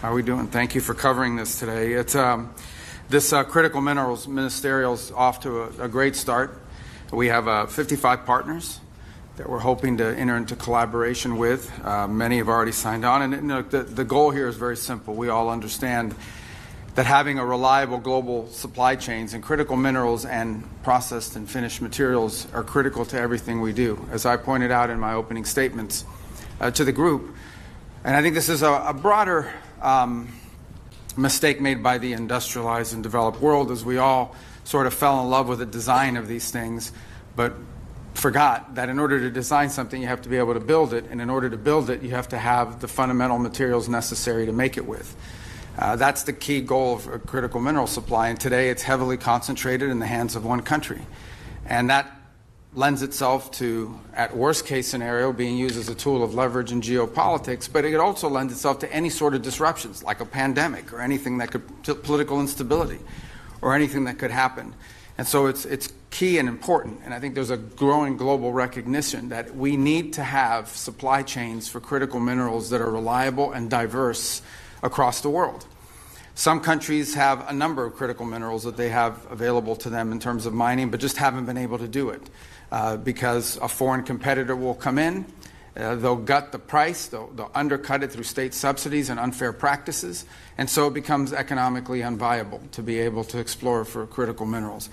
How are we doing? Thank you for covering this today. It's this critical minerals ministerial's off to a great start. We have 55 partners that we're hoping to enter into collaboration with. Many have already signed on, and the goal here is very simple. We all understand that having a reliable global supply chains and critical minerals and processed and finished materials are critical to everything we do. As I pointed out in my opening statements to the group, and I think this is a broader mistake made by the industrialized and developed world, as we all sort of fell in love with the design of these things, but forgot that in order to design something, you have to be able to build it, and in order to build it, you have to have the fundamental materials necessary to make it with. That's the key goal of a critical mineral supply, and today it's heavily concentrated in the hands of one country. And that lends itself to, at worst case scenario, being used as a tool of leverage in geopolitics, but it also lends itself to any sort of disruptions, like a pandemic or anything that could, political instability, or anything that could happen. And so it's key and important, and I think there's a growing global recognition that we need to have supply chains for critical minerals that are reliable and diverse across the world. Some countries have a number of critical minerals that they have available to them in terms of mining, but just haven't been able to do it because a foreign competitor will come in, they'll gut the price, they'll undercut it through state subsidies and unfair practices, and so it becomes economically unviable to be able to explore for critical minerals.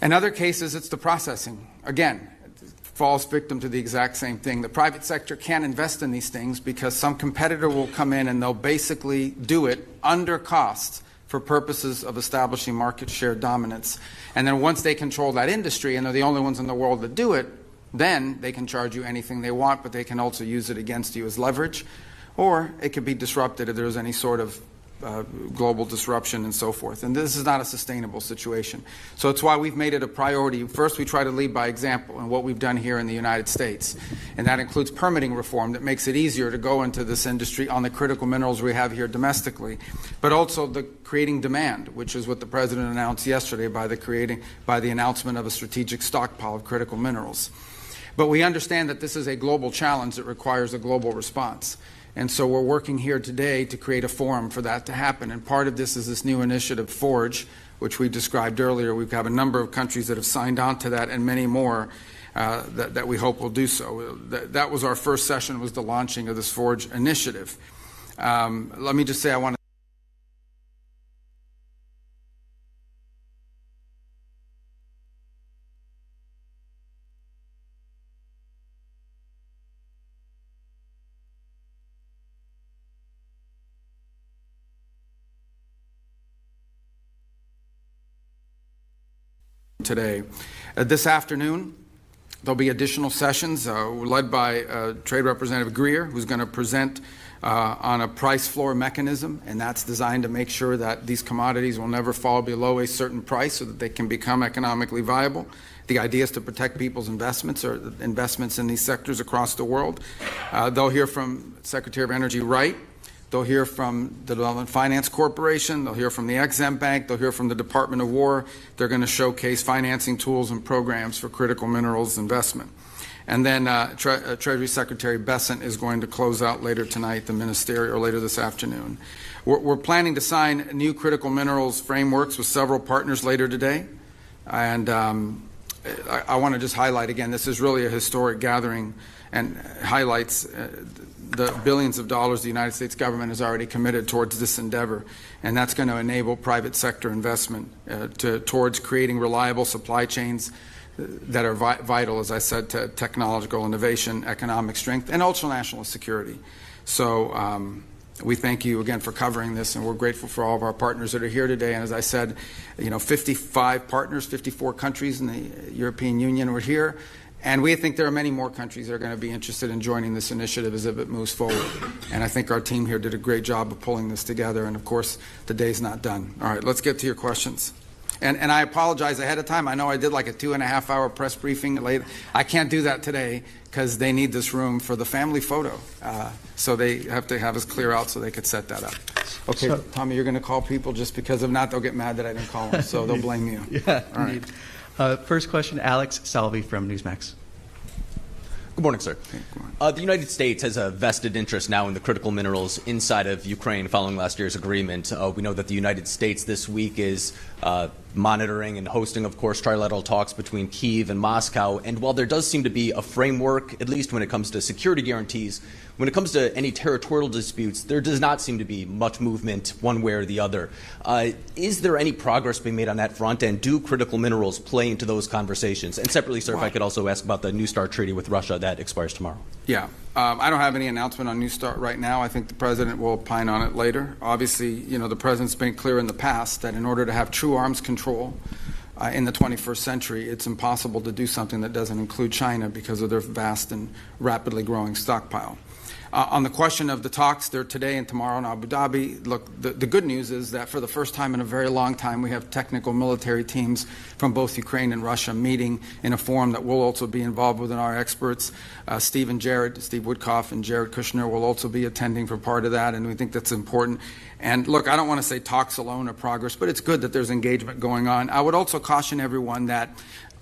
In other cases, it's the processing. Again, falls victim to the exact same thing. The private sector can't invest in these things because some competitor will come in and they'll basically do it under cost for purposes of establishing market share dominance. And then once they control that industry and they're the only ones in the world that do it, then they can charge you anything they want, but they can also use it against you as leverage, or it could be disrupted if there's any sort of global disruption and so forth. And this is not a sustainable situation. So it's why we've made it a priority. First, we try to lead by example in what we've done here in the United States. And that includes permitting reform that makes it easier to go into this industry on the critical minerals we have here domestically. But also the creating demand, which is what the President announced yesterday by the announcement of a strategic stockpile of critical minerals. But we understand that this is a global challenge that requires a global response. And so we're working here today to create a forum for that to happen. And part of this is this new initiative, Forge, which we described earlier. We have a number of countries that have signed on to that and many more that we hope will do so. That was our first session, was the launching of this Forge initiative. Let me just say I want to today. This afternoon, there'll be additional sessions led by Trade Representative Greer, who's going to present on a price floor mechanism, and that's designed to make sure that these commodities will never fall below a certain price so that they can become economically viable. The idea is to protect people's investments or investments in these sectors across the world. They'll hear from Secretary of Energy Wright. They'll hear from the Development Finance Corporation. They'll hear from the Ex-Im Bank. They'll hear from the Department of War. They're going to showcase financing tools and programs for critical minerals investment. And then Treasury Secretary Bessent is going to close out later tonight, the ministerial, or later this afternoon. We're planning to sign new critical minerals frameworks with several partners later today. And I want to just highlight again, this is really a historic gathering and highlights the billions of dollars the United States government has already committed towards this endeavor, and that's going to enable private sector investment towards creating reliable supply chains that are vital, as I said, to technological innovation, economic strength, and also national security. So we thank you again for covering this, and we're grateful for all of our partners that are here today. And as I said, 55 partners, 54 countries in the European Union are here. And we think there are many more countries that are going to be interested in joining this initiative as it moves forward. And I think our team here did a great job of pulling this together. And, of course, the day's not done. All right, let's get to your questions. And I apologize ahead of time. I know I did like a 2.5-hour press briefing late. I can't do that today because they need this room for the family photo. So they have to have us clear out so they could set that up. Okay, so, Tommy, you're going to call people just because if not, they'll get mad that I didn't call them. So they'll blame you. Yeah, all right. First question, Alex Salvi from Newsmax. Good morning, sir. The United States has a vested interest now in the critical minerals inside of Ukraine following last year's agreement. We know that the United States this week is monitoring and hosting, of course, trilateral talks between Kyiv and Moscow. And while there does seem to be a framework, at least when it comes to security guarantees, when it comes to any territorial disputes, there does not seem to be much movement one way or the other. Is there any progress being made on that front, and do critical minerals play into those conversations? And separately, sir, if I could also ask about the New START treaty with Russia that expires tomorrow. Yeah. I don't have any announcement on New START right now. I think the president will opine on it later. Obviously, you know, the president's been clear in the past that in order to have true arms control in the 21st century, it's impossible to do something that doesn't include China because of their vast and rapidly growing stockpile. On the question of the talks, they're today and tomorrow in Abu Dhabi. Look, the good news is that for the first time in a very long time, we have technical military teams from both Ukraine and Russia meeting in a forum that we'll also be involved with, and our experts, Steve Woodcock and Jared Kushner will also be attending for part of that, and we think that's important. And look, I don't want to say talks alone are progress, but it's good that there's engagement going on. I would also caution everyone that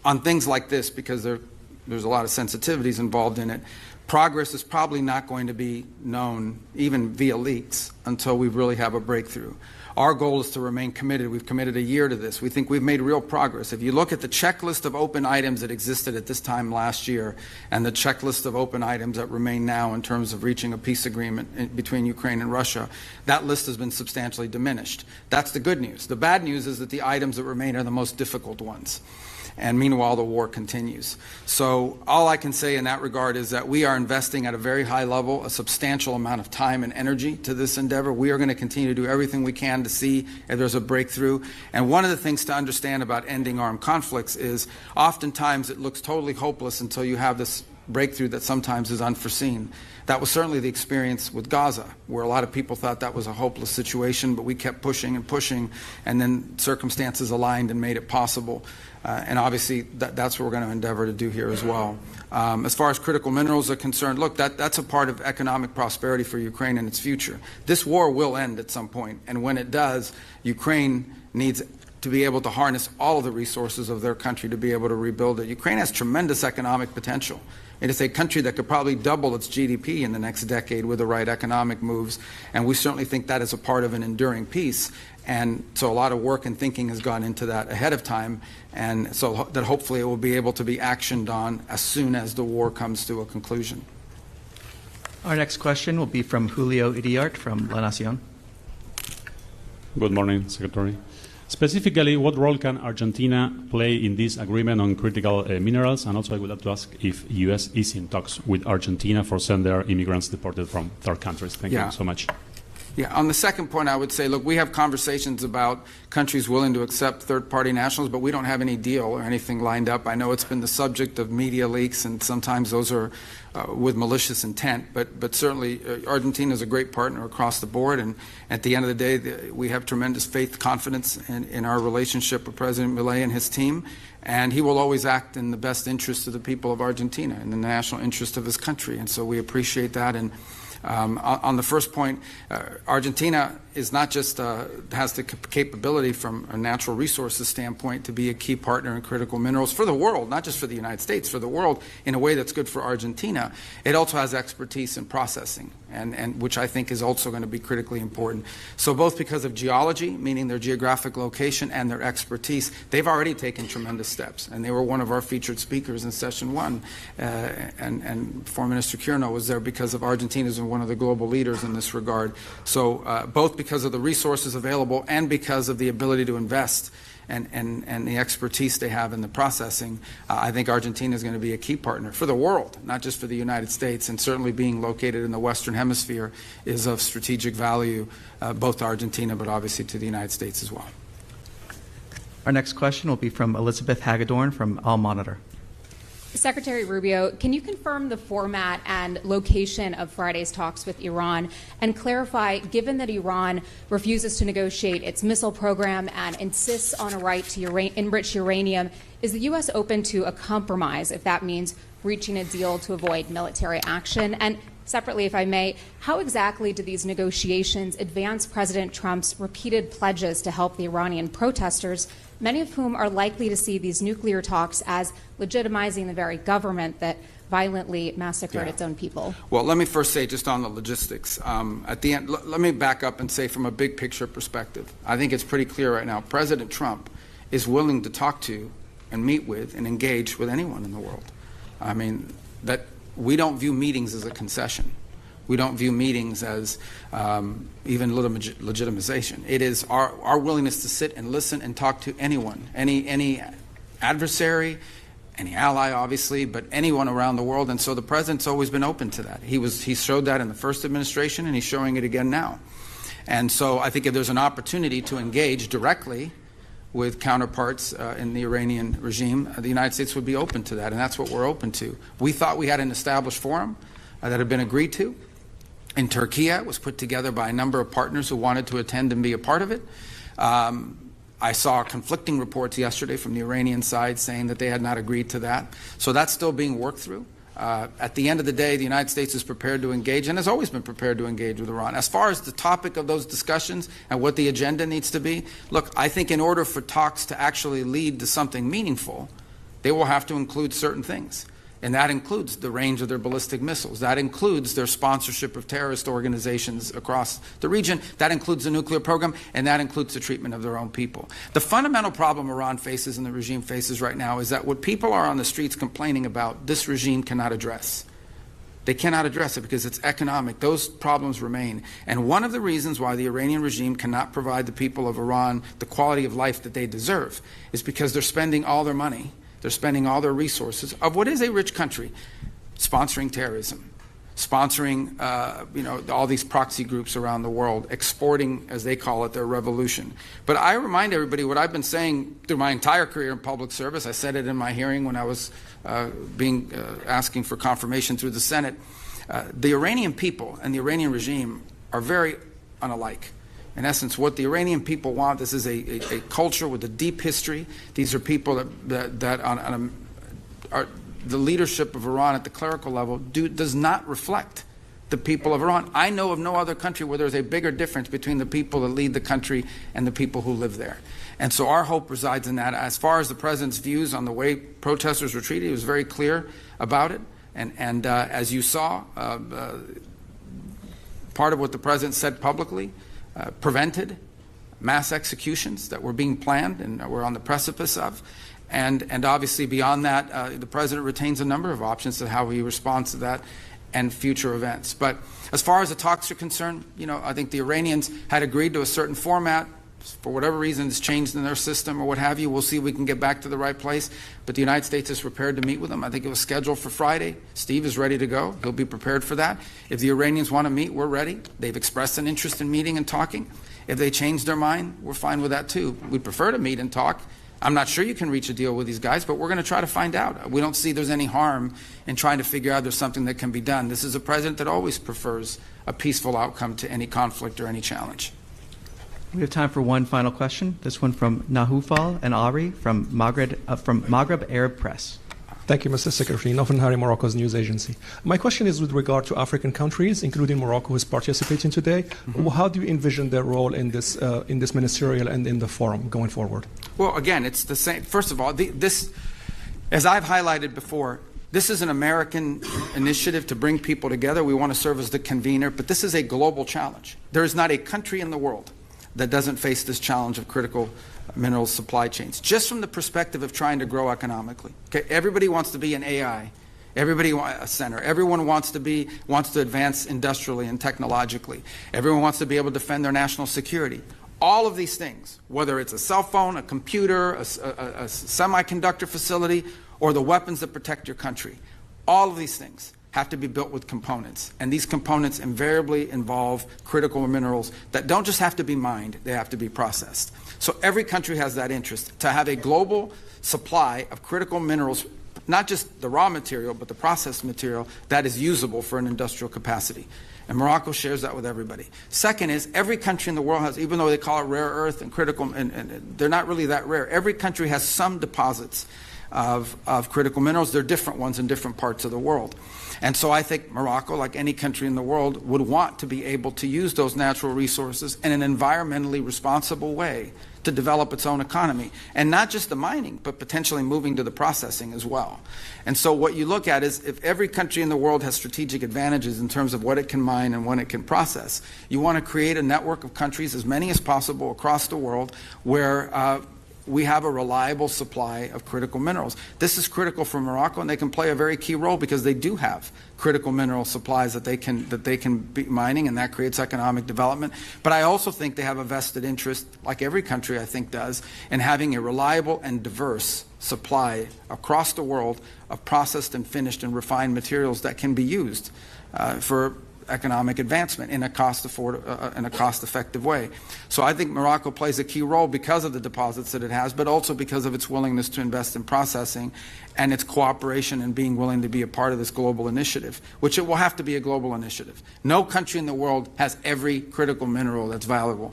on things like this, because there's a lot of sensitivities involved in it, progress is probably not going to be known, even via leaks, until we really have a breakthrough. Our goal is to remain committed. We've committed a year to this. We think we've made real progress. If you look at the checklist of open items that existed at this time last year and the checklist of open items that remain now in terms of reaching a peace agreement between Ukraine and Russia, that list has been substantially diminished. That's the good news. The bad news is that the items that remain are the most difficult ones. And meanwhile, the war continues. So all I can say in that regard is that we are investing at a very high level, a substantial amount of time and energy to this endeavor. We are going to continue to do everything we can to see if there's a breakthrough. And one of the things to understand about ending armed conflicts is oftentimes it looks totally hopeless until you have this breakthrough that sometimes is unforeseen. That was certainly the experience with Gaza, where a lot of people thought that was a hopeless situation, but we kept pushing and pushing, and then circumstances aligned and made it possible. And obviously, that's what we're going to endeavor to do here as well. As far as critical minerals are concerned, look, that's a part of economic prosperity for Ukraine and its future. This war will end at some point, and when it does, Ukraine needs to be able to harness all of the resources of their country to be able to rebuild it. Ukraine has tremendous economic potential. It is a country that could probably double its GDP in the next decade with the right economic moves, and we certainly think that is a part of an enduring peace. And so a lot of work and thinking has gone into that ahead of time, and so that hopefully it will be able to be actioned on as soon as the war comes to a conclusion. Our next question will be from Julio Iriart from La Nación. Good morning, Secretary. Specifically, what role can Argentina play in this agreement on critical minerals? And also I would like to ask if U.S. is in talks with Argentina for sending their immigrants deported from third countries. Thank you so much. Yeah, on the second point, I would say, look, we have conversations about countries willing to accept third-party nationals, but we don't have any deal or anything lined up. I know it's been the subject of media leaks, and sometimes those are with malicious intent, but certainly Argentina is a great partner across the board, and at the end of the day, we have tremendous faith, confidence in our relationship with President Milei and his team, and he will always act in the best interest of the people of Argentina and the national interest of his country, and so we appreciate that. And on the first point, Argentina is not just has the capability from a natural resources standpoint to be a key partner in critical minerals for the world, not just for the United States, for the world in a way that's good for Argentina. It also has expertise in processing, and which I think is also going to be critically important. So both because of geology, meaning their geographic location, and their expertise, they've already taken tremendous steps, and they were one of our featured speakers in session one, and Foreign Minister Kirchner was there because of Argentina's one of the global leaders in this regard. So both because of the resources available and because of the ability to invest and the expertise they have in the processing, I think Argentina is going to be a key partner for the world, not just for the United States, and certainly being located in the Western Hemisphere is of strategic value, both to Argentina but obviously to the United States as well. Our next question will be from Elizabeth Hagedorn from All Monitor. Secretary Rubio, can you confirm the format and location of Friday's talks with Iran and clarify, given that Iran refuses to negotiate its missile program and insists on a right to enrich uranium, is the U.S. open to a compromise if that means reaching a deal to avoid military action? And separately, if I may, how exactly do these negotiations advance President Trump's repeated pledges to help the Iranian protesters, many of whom are likely to see these nuclear talks as legitimizing the very government that violently massacred its own people? Well, let me first say just on the logistics. At the end, let me back up and say from a big picture perspective, I think it's pretty clear right now, President Trump is willing to talk to and meet with and engage with anyone in the world. I mean, that we don't view meetings as a concession. We don't view meetings as even legitimization. It is our willingness to sit and listen and talk to anyone, any adversary, any ally, obviously, but anyone around the world. And so the president's always been open to that. He showed that in the first administration, and he's showing it again now. And so I think if there's an opportunity to engage directly with counterparts in the Iranian regime, the United States would be open to that, and that's what we're open to. We thought we had an established forum that had been agreed to. In Turkey, it was put together by a number of partners who wanted to attend and be a part of it. I saw conflicting reports yesterday from the Iranian side saying that they had not agreed to that. So that's still being worked through. At the end of the day, the United States is prepared to engage and has always been prepared to engage with Iran. As far as the topic of those discussions and what the agenda needs to be, look, I think in order for talks to actually lead to something meaningful, they will have to include certain things. And that includes the range of their ballistic missiles. That includes their sponsorship of terrorist organizations across the region. That includes the nuclear program, and that includes the treatment of their own people. The fundamental problem Iran faces and the regime faces right now is that what people are on the streets complaining about, this regime cannot address. They cannot address it because it's economic. Those problems remain. And one of the reasons why the Iranian regime cannot provide the people of Iran the quality of life that they deserve is because they're spending all their money, they're spending all their resources of what is a rich country sponsoring terrorism, sponsoring all these proxy groups around the world, exporting, as they call it, their revolution. But I remind everybody what I've been saying through my entire career in public service. I said it in my hearing when I was asking for confirmation through the Senate. The Iranian people and the Iranian regime are very unalike. In essence, what the Iranian people want, this is a culture with a deep history. These are people that are the leadership of Iran at the clerical level does not reflect the people of Iran. I know of no other country where there's a bigger difference between the people that lead the country and the people who live there. And so our hope resides in that. As far as the president's views on the way protesters were treated, he was very clear about it. And as you saw, part of what the president said publicly prevented mass executions that were being planned and were on the precipice of. And obviously beyond that, the president retains a number of options to how he responds to that and future events. But as far as the talks are concerned, I think the Iranians had agreed to a certain format. For whatever reason, it's changed in their system or what have you. We'll see if we can get back to the right place. But the United States is prepared to meet with them. I think it was scheduled for Friday. Steve is ready to go. He'll be prepared for that. If the Iranians want to meet, we're ready. They've expressed an interest in meeting and talking. If they change their mind, we're fine with that too. We'd prefer to meet and talk. I'm not sure you can reach a deal with these guys, but we're going to try to find out. We don't see there's any harm in trying to figure out there's something that can be done. This is a president that always prefers a peaceful outcome to any conflict or any challenge. We have time for one final question. This one from Nahoufal and Ari from Maghreb Arab Press. Thank you, Mr. Secretary. Nofan Hari, Morocco's news agency. My question is with regard to African countries, including Morocco, who is participating today. Mm-hmm. How do you envision their role in this ministerial and in the forum going forward? Well, again, it's the same. First of all, this, as I've highlighted before, this is an American initiative to bring people together. We want to serve as the convener, but this is a global challenge. There is not a country in the world that doesn't face this challenge of critical mineral supply chains, just from the perspective of trying to grow economically. Okay, everybody wants to be an AI, everybody a center. Everyone wants to advance industrially and technologically. Everyone wants to be able to defend their national security. All of these things, whether it's a cell phone, a computer, a semiconductor facility, or the weapons that protect your country, all of these things have to be built with components. And these components invariably involve critical minerals that don't just have to be mined, they have to be processed. So every country has that interest, to have a global supply of critical minerals, not just the raw material, but the processed material that is usable for an industrial capacity. And Morocco shares that with everybody. Second is, every country in the world has, even though they call it rare earth and critical, and they're not really that rare, every country has some deposits of critical minerals. They're different ones in different parts of the world. And so I think Morocco, like any country in the world, would want to be able to use those natural resources in an environmentally responsible way to develop its own economy. And not just the mining, but potentially moving to the processing as well. And so what you look at is if every country in the world has strategic advantages in terms of what it can mine and what it can process, you want to create a network of countries, as many as possible across the world, where we have a reliable supply of critical minerals. This is critical for Morocco, and they can play a very key role because they do have critical mineral supplies that they can be mining, and that creates economic development. But I also think they have a vested interest, like every country I think does, in having a reliable and diverse supply across the world of processed and finished and refined materials that can be used for economic advancement in a cost-effective way. So I think Morocco plays a key role because of the deposits that it has, but also because of its willingness to invest in processing and its cooperation and being willing to be a part of this global initiative, which it will have to be a global initiative. No country in the world has every critical mineral that's valuable,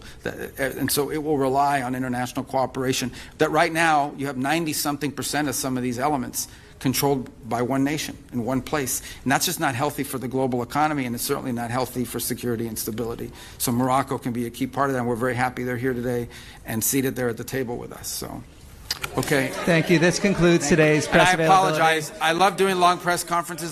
and so it will rely on international cooperation. That right now you have 90-something% of some of these elements controlled by one nation in one place. And that's just not healthy for the global economy, and it's certainly not healthy for security and stability. So Morocco can be a key part of that, and we're very happy they're here today and seated there at the table with us. So, okay. Thank you. This concludes today's press availability. I apologize. I love doing long press conferences.